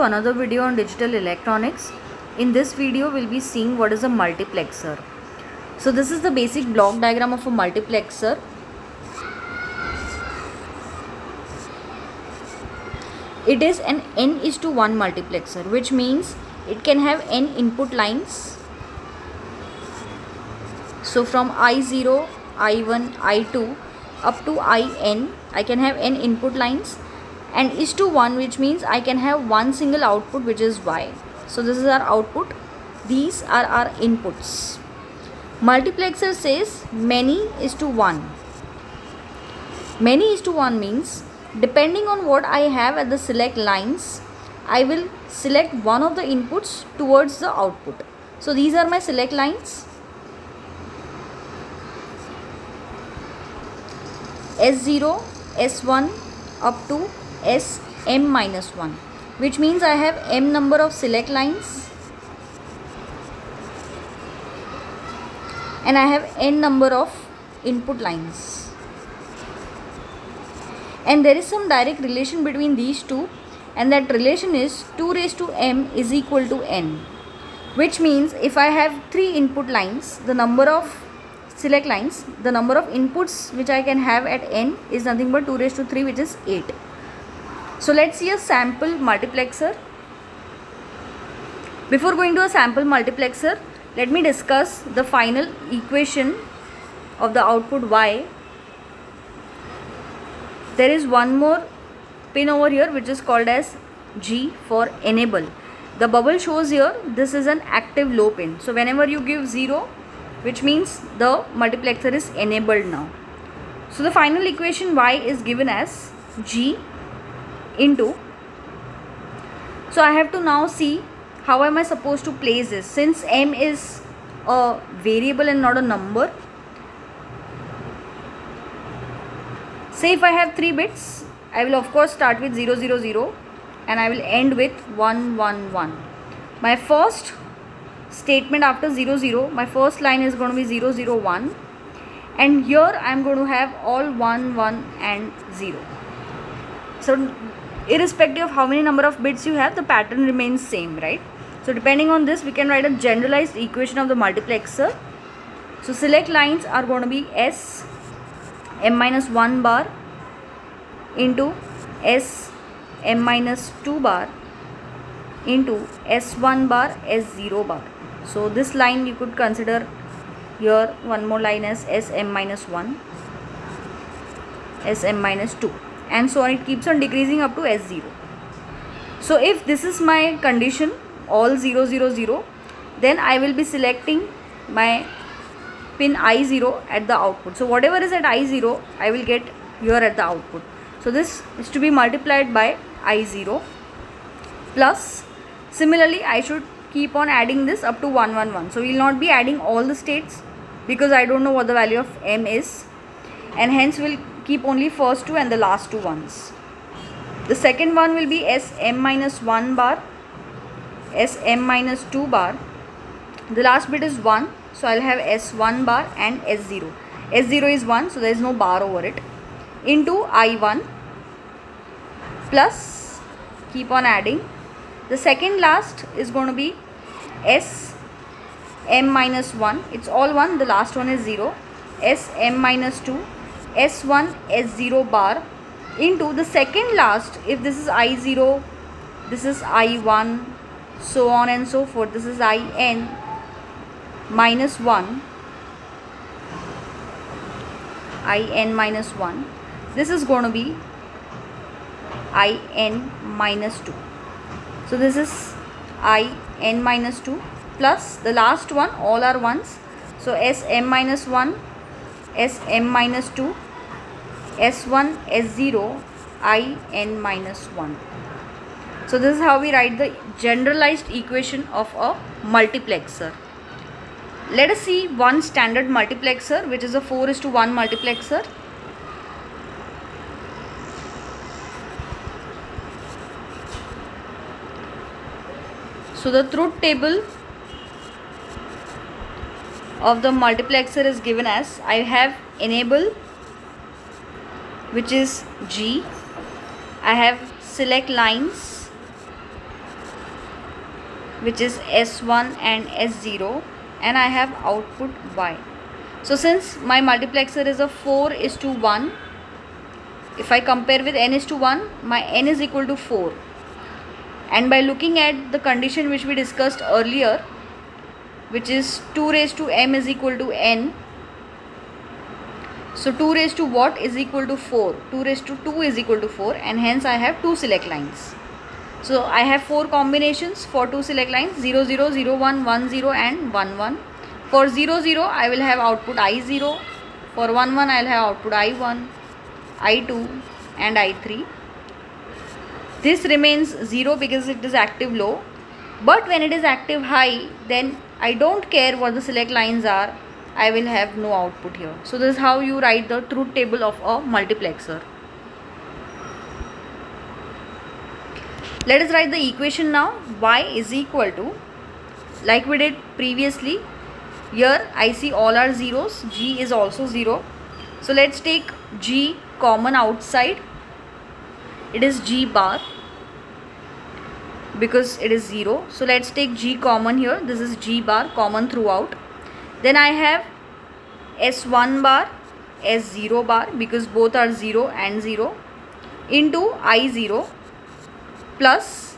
Another video on digital electronics. In this video we'll be seeing what is a multiplexer. So this is the basic block diagram of a multiplexer. It is an n:1 multiplexer, which means it can have n input lines. So from I0, I1, I2 up to IN, I can have n input lines. And is to 1, which means I can have one single output, which is Y. So this is our output. These are our inputs. Multiplexer says many is to 1. Many is to 1 means depending on what I have at the select lines, I will select one of the inputs towards the output. So these are my select lines. S0, S1 up to Sm-1, which means I have m number of select lines and I have n number of input lines, and there is some direct relation between these two, and that relation is 2 raised to m is equal to n, which means if I have 3 input lines, the number of select lines, the number of inputs which I can have at n is nothing but 2 raised to 3, which is 8. So let's see a sample multiplexer. Before going to a sample multiplexer, let me discuss the final equation of the output Y. There is one more pin over here which is called as G for enable. The bubble shows here this is an active low pin. So whenever you give 0, which means the multiplexer is enabled now. So the final equation Y is given as G into, so I have to now see how am I supposed to place this, since m is a variable and not a number. Say if I have 3 bits, I will of course start with 0 0 0 and I will end with 1 1 1. My first statement after 0 0, my first line is going to be 0 0 1, and here I am going to have all 1 1 and 0. So irrespective of how many number of bits you have, the pattern remains same, right? So depending on this, we can write a generalized equation of the multiplexer. So select lines are going to be Sm-1 bar into Sm-2 bar into S1 bar, S0 bar. So this line you could consider here one more line as Sm-1, Sm-2, and so on. It keeps on decreasing up to S0. So if this is my condition, all 0 0 0, then I will be selecting my pin I0 at the output. So whatever is at I0, I will get here at the output. So this is to be multiplied by I0 plus, similarly I should keep on adding this up to 1 1 1. So we will not be adding all the states because I don't know what the value of m is, and hence we'll keep only first 2 and the last 2 ones. The second one will be Sm-1 bar, Sm-2 bar. The last bit is 1, so I'll have S1 bar and S0. S0 is 1, so there is no bar over it, into I1 plus, keep on adding. The second last is going to be Sm-1, it's all 1, the last one is 0, Sm-2, S1, S0 bar into the second last. If this is I0, this is I1, so on and so forth. This is IN minus 1, IN minus 1. This is going to be IN minus 2. So this is IN minus 2 plus the last one, all are ones. So Sm minus 1, Sm minus 2, S1, S0, IN minus 1. So this is how we write the generalized equation of a multiplexer. Let us see one standard multiplexer, which is a 4:1 multiplexer. So the truth table of the multiplexer is given as, I have enable, which is G. I have select lines, which is S1 and S0, and I have output Y. So since my multiplexer is a 4:1, if I compare with n is to 1, my n is equal to 4. And by looking at the condition which we discussed earlier, which is 2 raised to m is equal to n. So 2 raised to what is equal to 4? 2 raised to 2 is equal to 4, and hence I have 2 select lines. So I have 4 combinations for 2 select lines: 0, 0, 0, 1, 1, 0 and 1, 1. For 0, 0 I will have output I0. For 1, 1 I will have output I1, I2 and I3. This remains 0 because it is active low, but when it is active high, then I don't care what the select lines are, I will have no output here. So this is how you write the truth table of a multiplexer. Let us write the equation now. Y is equal to, like we did previously, here I see all are zeros, G is also 0. So let's take G common outside. It is G bar because it is 0. So let's take G common here. This is G bar common throughout. Then I have S1 bar, S0 bar because both are 0 and 0 into I0 plus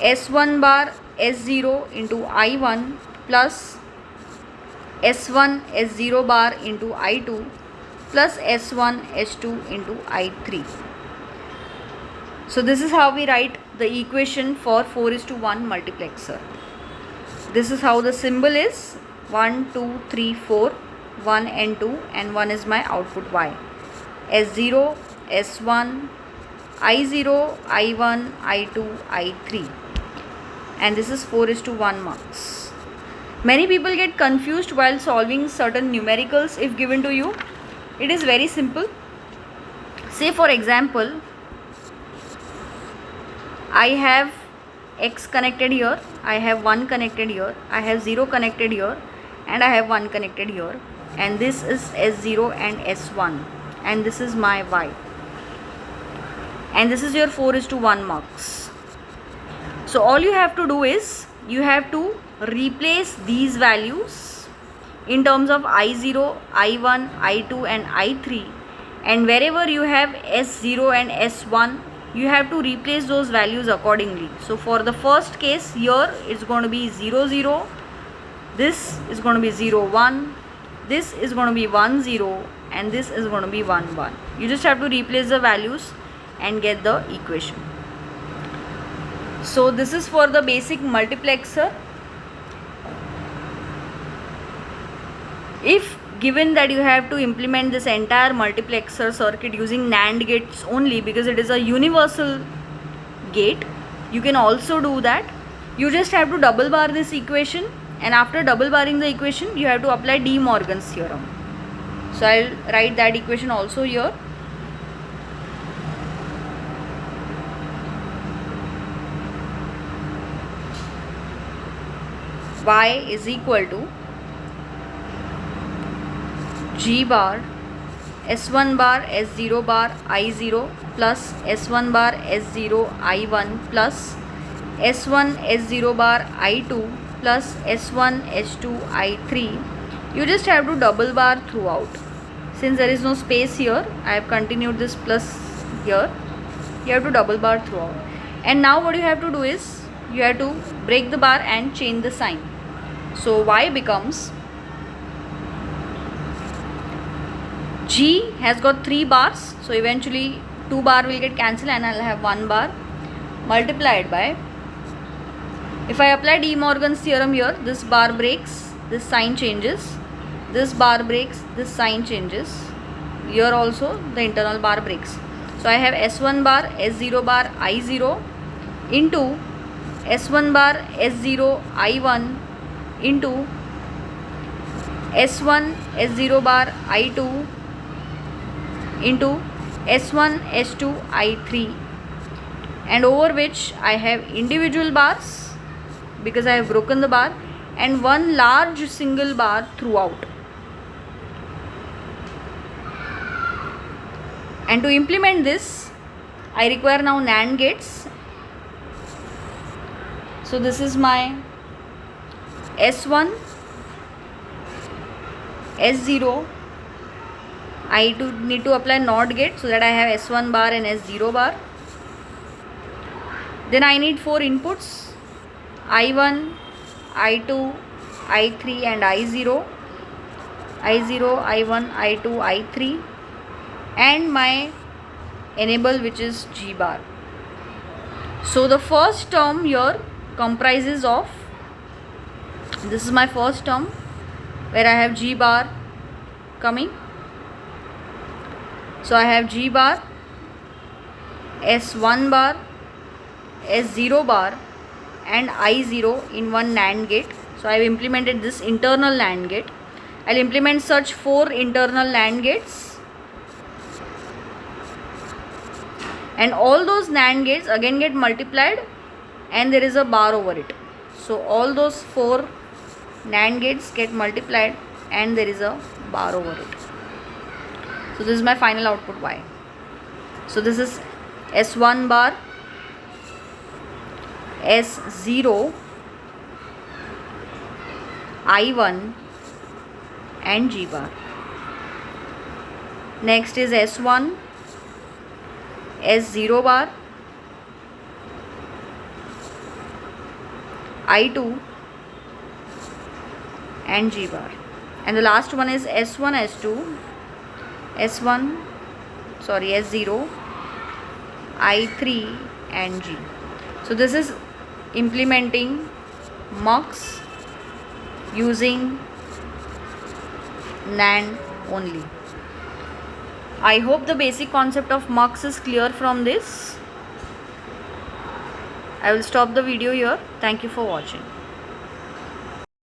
S1 bar S0 into I1 plus S1 S0 bar into I2 plus S1 S2 into I3. So this is how we write the equation for 4:1 multiplexer. This is how the symbol is: 1, 2, 3, 4, 1 and 2, and 1 is my output Y. S0, S1, I0, I1, I2, I3. And this is 4:1 marks. Many people get confused while solving certain numericals if given to you. It is very simple. Say for example, I have X connected here, I have 1 connected here, I have 0 connected here, and I have 1 connected here, and this is S0 and S1, and this is my Y, and this is your 4:1 marks. So all you have to do is you have to replace these values in terms of I0, I1, I2 and I3, and wherever you have S0 and S1, you have to replace those values accordingly. So for the first case, here it's going to be 0, 0, this is going to be 0, 1, this is going to be 1, 0, and this is going to be 1, 1. You just have to replace the values and get the equation. So this is for the basic multiplexer. If given that you have to implement this entire multiplexer circuit using NAND gates only, because it is a universal gate, you can also do that. You just have to double bar this equation, and after double barring the equation, you have to apply De Morgan's theorem. So I'll write that equation also here. Y is equal to G bar S1 bar S0 bar I0 plus S1 bar S0 I1 plus S1 S0 bar I2 plus S1 S2 I3. You just have to double bar throughout. Since there is no space here, I have continued this plus here. You have to double bar throughout. And now what you have to do is you have to break the bar and change the sign. So Y becomes, G has got 3 bars, so eventually 2 bar will get cancelled and I'll have 1 bar multiplied by, if I apply De Morgan's theorem here, this bar breaks, this sign changes, this bar breaks, this sign changes, here also the internal bar breaks. So I have S1 bar S0 bar I0 into S1 bar S0 I1 into S1 S0 bar I2 into S1 S2 I3, and over which I have individual bars because I have broken the bar, and one large single bar throughout. And to implement this, I require now NAND gates. So this is my S1, S0. I need to apply NOT gate so that I have S1 bar and S0 bar. Then I need 4 inputs: I1, I2, I3 and I0. I0, I1, I2, I3, and my enable, which is G bar. So the first term here comprises of, this is my first term where I have G bar coming. So I have G bar, S1 bar, S0 bar and I0 in one NAND gate. So I have implemented this internal NAND gate. I'll implement such 4 internal NAND gates, and all those NAND gates again get multiplied and there is a bar over it. So all those 4 NAND gates get multiplied and there is a bar over it. So this is my final output Y. So this is S1 bar, S0, I1 and G bar. Next is S1, S0 bar, I2 and G bar. And the last one is S1, S2, S0, I3 and G. So this is implementing MUX using NAND only. I hope the basic concept of MUX is clear from this. I will stop the video here. Thank you for watching.